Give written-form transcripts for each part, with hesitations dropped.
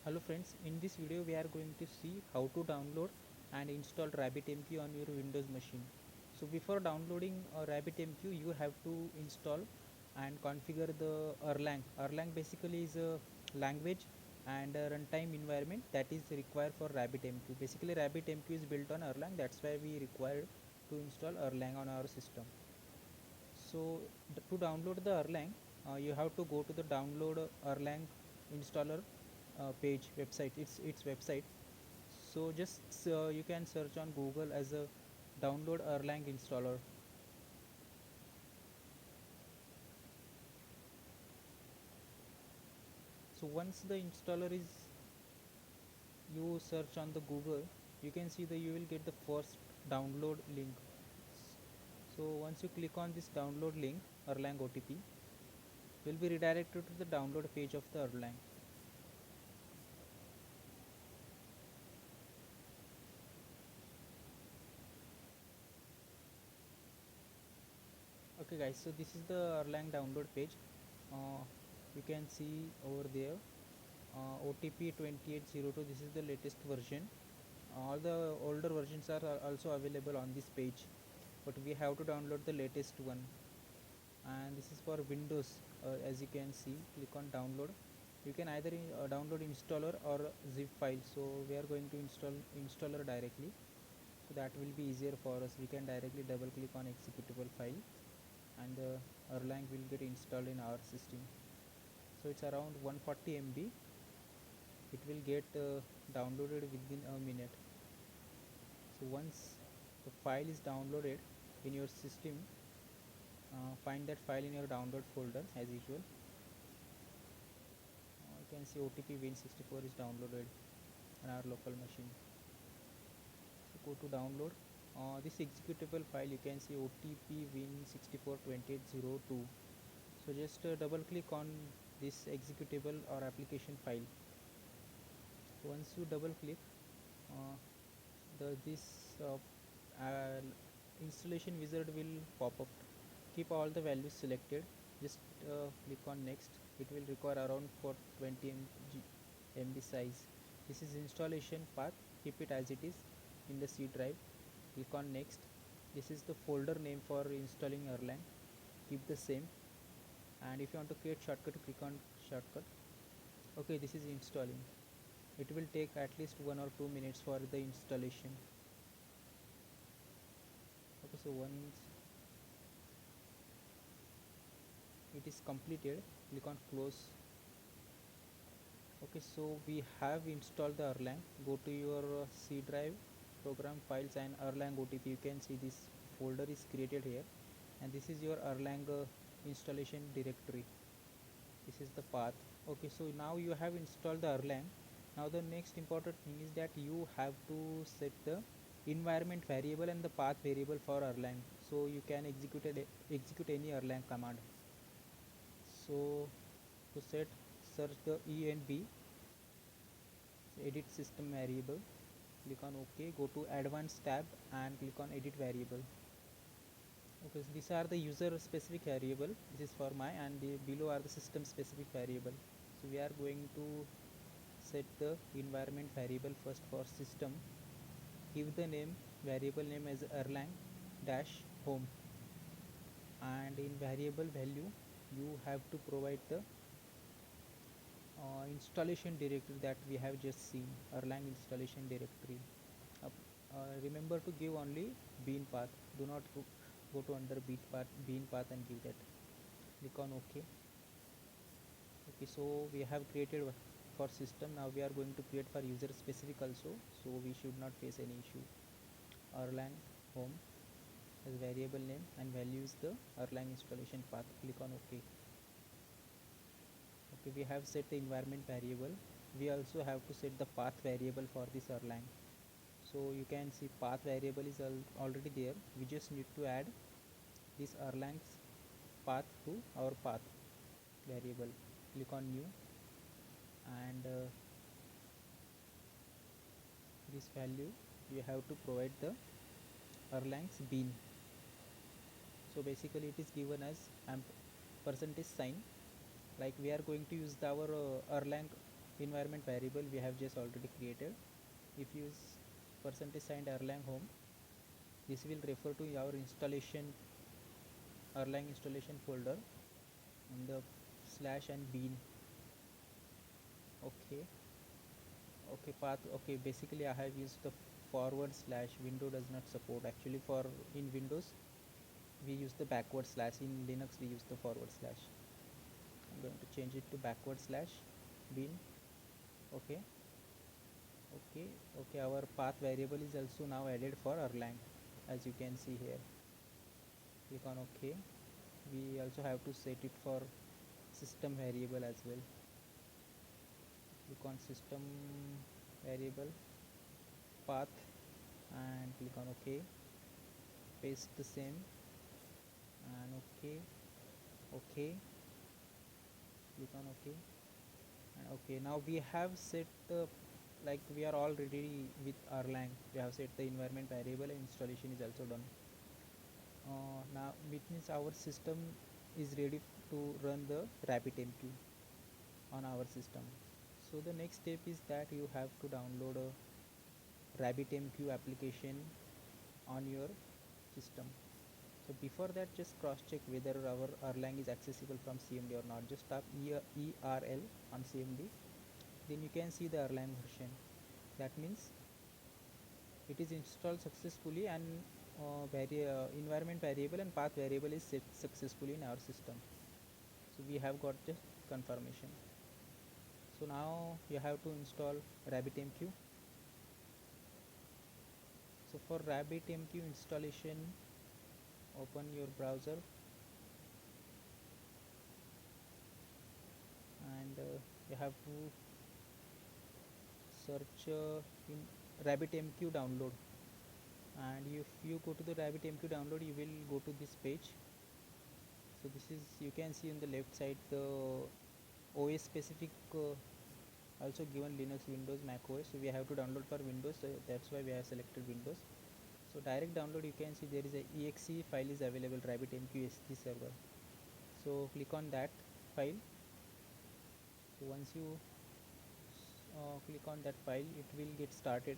Hello friends, in this video we are going to see how to download and install RabbitMQ on your Windows machine. So before downloading RabbitMQ you have to install and configure the Erlang. Erlang basically is a language and a runtime environment that is required for RabbitMQ. Basically RabbitMQ is built on Erlang, that's why we require to install Erlang on our system. So to download the Erlang, you have to go to the download Erlang installer page website. Its website. So just you can search on Google as a download Erlang installer. So once the installer is you search on the Google, you can see that you will get the first download link. So once you click on this download link, Erlang OTP, will be redirected to the download page of the Erlang. Okay guys, so this is the Erlang download page. You can see over there OTP 2802. This is the latest version. All the older versions are also available on this page, but we have to download the latest one. And this is for Windows. As you can see, click on download. You can either download installer or zip file. So we are going to install installer directly, so that will be easier for us. We can directly double click on executable file and the Erlang will get installed in our system. So it's around 140 MB. It will get downloaded within a minute. So once the file is downloaded in your system, find that file in your download folder as usual. You can see OTP Win64 is downloaded on our local machine. So go to download. This executable file, you can see OTP Win642802. So just double click on this executable or application file. Once you double click, uh, this installation wizard will pop up. Keep all the values selected. Just click on next. It will require around 420 MB size. This is installation path. Keep it as it is in the C drive. Click on next. This is the folder name for installing Erlang. Keep the same. And if you want to create shortcut, click on shortcut. Okay, this is installing. It will take at least 1 or 2 minutes for the installation. Okay, so once it is completed, click on close. Okay, so we have installed the Erlang. Go to your C drive, program files and Erlang OTP. You can see this folder is created here, and this is your Erlang installation directory. This is the path. Okay, so now you have installed the Erlang. Now the next important thing is that you have to set the environment variable and the path variable for Erlang, so you can execute any Erlang command. So to set, search the env edit system variable, click on OK, go to advanced tab and click on edit variable. Okay, so these are the user specific variable. This is for my, and the below are the system specific variable. So we are going to set the environment variable first for system. Give the name, variable name as Erlang dash home, and in variable value you have to provide the installation directory that we have just seen, Erlang installation directory. Remember to give only bean path. Do not go to under bean path and give that. Click on OK. Okay, so we have created for system. Now we are going to create for user specific also, so we should not face any issue. Erlang home as variable name and value is the Erlang installation path. Click on OK. Okay, we have set the environment variable. We also have to set the path variable for this Erlang. So you can see path variable is already there. We just need to add this Erlang's path to our path variable. Click on new, and this value you have to provide the Erlang's bean. So basically it is given as percentage sign, like we are going to use our Erlang environment variable we have just already created. If you use percentage sign erlang home, this will refer to our installation erlang installation folder in the slash and bin. Okay, okay, path. Okay, basically I have used the forward slash. Window does not support actually. For in Windows we use the backward slash, in Linux we use the forward slash. I'm going to change it to backward slash bin. Okay, okay, okay, our path variable is also now added for erlang, as you can see here. Click on OK. We also have to set it for system variable as well. Click on system variable path and click on OK. Paste the same and OK, OK, click on OK and OK. Now we have set the, like we are all ready with erlang. We have set the environment variable and installation is also done. Now it means our system is ready to run the RabbitMQ on our system. So the next step is that you have to download a RabbitMQ application on your system. So before that, just cross check whether our Erlang is accessible from CMD or not. Just type ERL on CMD, then you can see the Erlang version. That means it is installed successfully and environment variable and path variable is set successfully in our system. So we have got the confirmation. So now you have to install RabbitMQ. So for RabbitMQ installation, open your browser and you have to search in RabbitMQ download, and if you go to the RabbitMQ download, you will go to this page. So this is, you can see on the left side the OS specific, also given Linux, Windows, Mac OS. So we have to download for Windows, so that's why we have selected Windows. So direct download, you can see there is a exe file is available, RabbitMQ SG server. So click on that file. So once you click on that file, it will get started.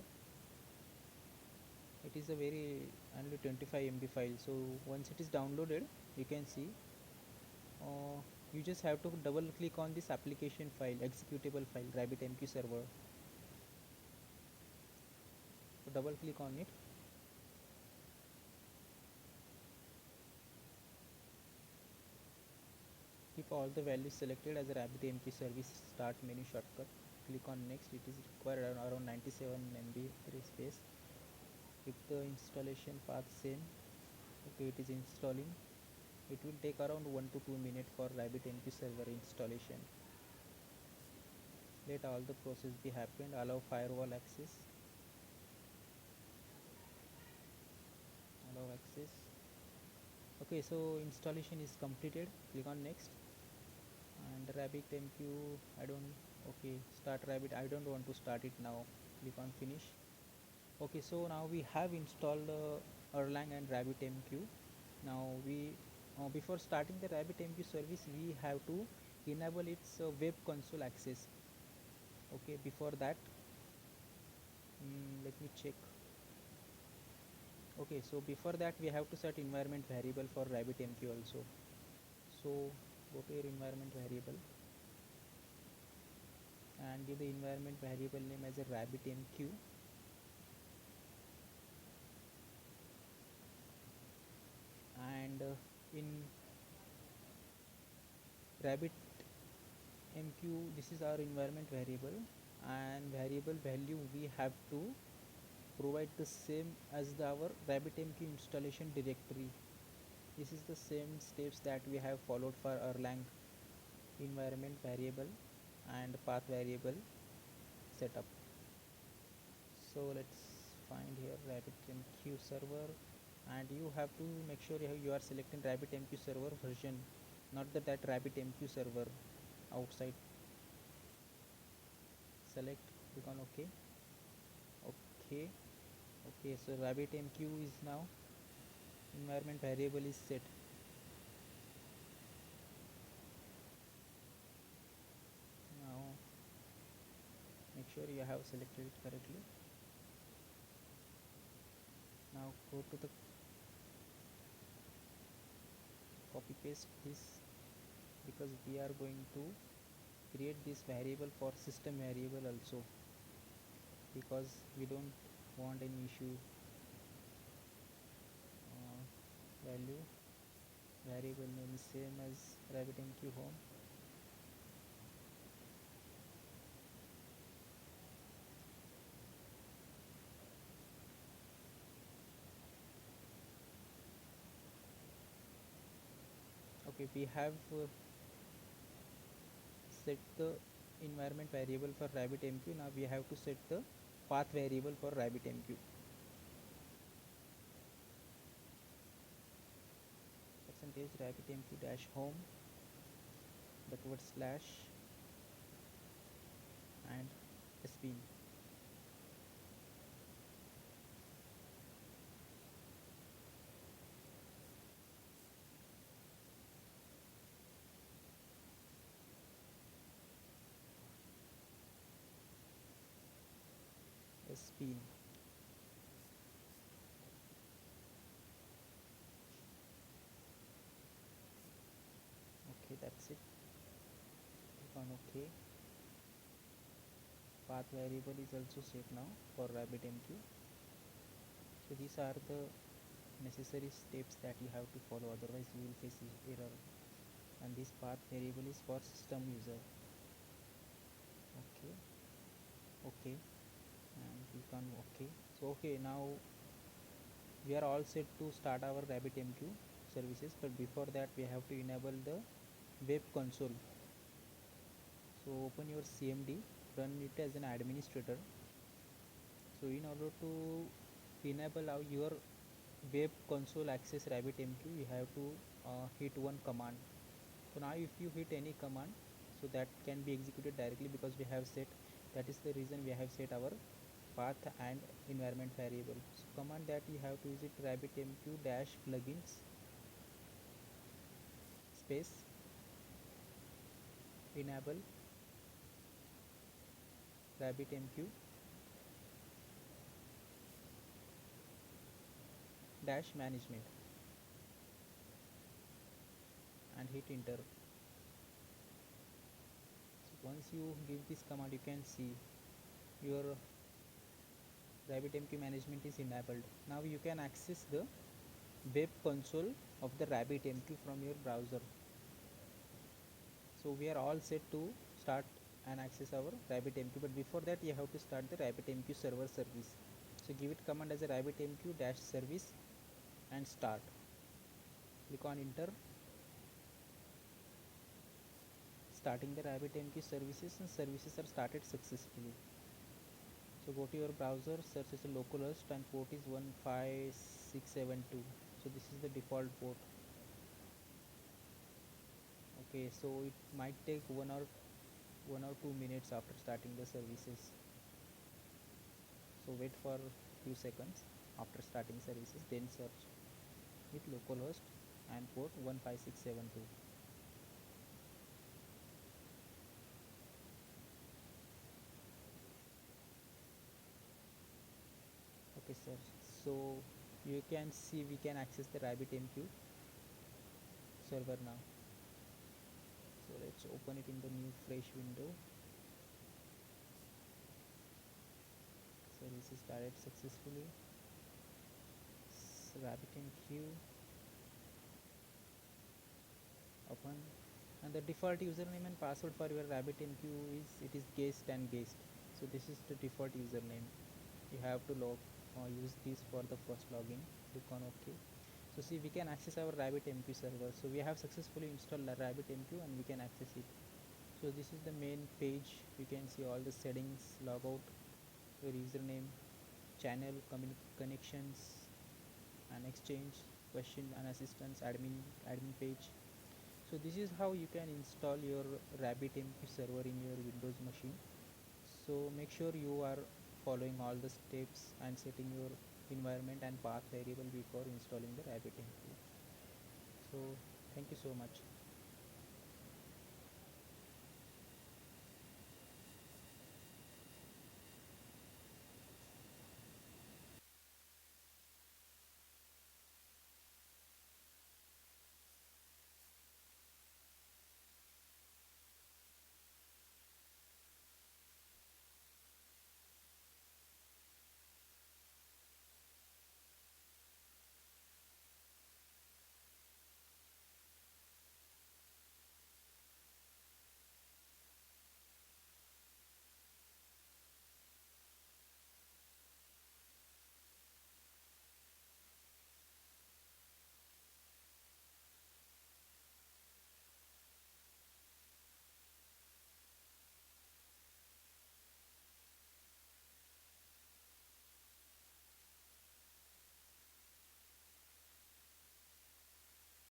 It is a very only 25 MB file. So once it is downloaded, you can see you just have to double click on this application file, executable file, RabbitMQ server. So double click on it. Keep all the values selected as a RabbitMQ service start menu shortcut. Click on next. It is required around 97 MB space. Keep the installation path same. Okay, it is installing. It will take around 1 to 2 minutes for RabbitMQ server installation. Let all the process be happened. Allow firewall access. Allow access. Okay, so installation is completed. Click on next. And RabbitMQ, I don't, okay, start Rabbit, I don't want to start it now. Click on finish. Okay, so now we have installed Erlang and RabbitMQ. Now we before starting the RabbitMQ service, we have to enable its web console access. Okay, before that, let me check. Okay, so before that we have to set environment variable for RabbitMQ also. So go to your environment variable and give the environment variable name as a RabbitMQ. And in RabbitMQ, this is our environment variable, and variable value we have to provide the same as our RabbitMQ installation directory. This is the same steps that we have followed for Erlang environment variable and path variable setup. So let's find here RabbitMQ server, and you have to make sure you are selecting RabbitMQ server version, not that RabbitMQ server outside. Select, click on OK. Okay, okay, so RabbitMQ is now environment variable is set. Now sure you have selected it correctly. Now go to the copy paste this, because we are going to create this variable for system variable also, because we don't want any issue. Value variable name is same as RabbitMQ home. Okay, we have set the environment variable for RabbitMQ. Now we have to set the path variable for RabbitMQ. Percentage RabbitMQ dash home backward slash and spin. Spin. Okay, that's it. Click on OK. Path variable is also set now for RabbitMQ. So these are the necessary steps that you have to follow, otherwise you will face error. And this path variable is for system user. Okay, okay, and click on OK. So okay, now we are all set to start our RabbitMQ services, but before that we have to enable the web console. So open your CMD, run it as an administrator. So in order to enable your web console access RabbitMQ, you have to hit one command. So now if you hit any command, so that can be executed directly, because we have set, that is the reason we have set our path and environment variable. So command that you have to use it, RabbitMQ dash plugins space enable RabbitMQ dash management and hit enter. So once you give this command, you can see your RabbitMQ management is enabled. Now you can access the web console of the RabbitMQ from your browser. So we are all set to start and access our RabbitMQ, but before that you have to start the RabbitMQ server service. So give it command as a RabbitMQ dash service and start. Click on enter. Starting the RabbitMQ services, and services are started successfully. So go to your browser, search as a localhost, and port is 15672. So this is the default port. Okay, so it might take 1 or 2 minutes after starting the services. So wait for few seconds after starting services, then search with localhost and port 15672. Okay sir, so you can see we can access the RabbitMQ server now. So let's open it in the new fresh window. Services started successfully. RabbitMQ open, and the default username and password for your RabbitMQ is, it is guest and guest. So this is the default username. You have to use this for the first login. Click on OK. So see, we can access our RabbitMQ server. So we have successfully installed the RabbitMQ and we can access it. So this is the main page. You can see all the settings, logout, your username, channel, connections, and exchange, question and assistance, admin page. So this is how you can install your RabbitMQ server in your Windows machine. So make sure you are following all the steps and setting your environment and path variable before installing the RabbitMQ. So thank you so much.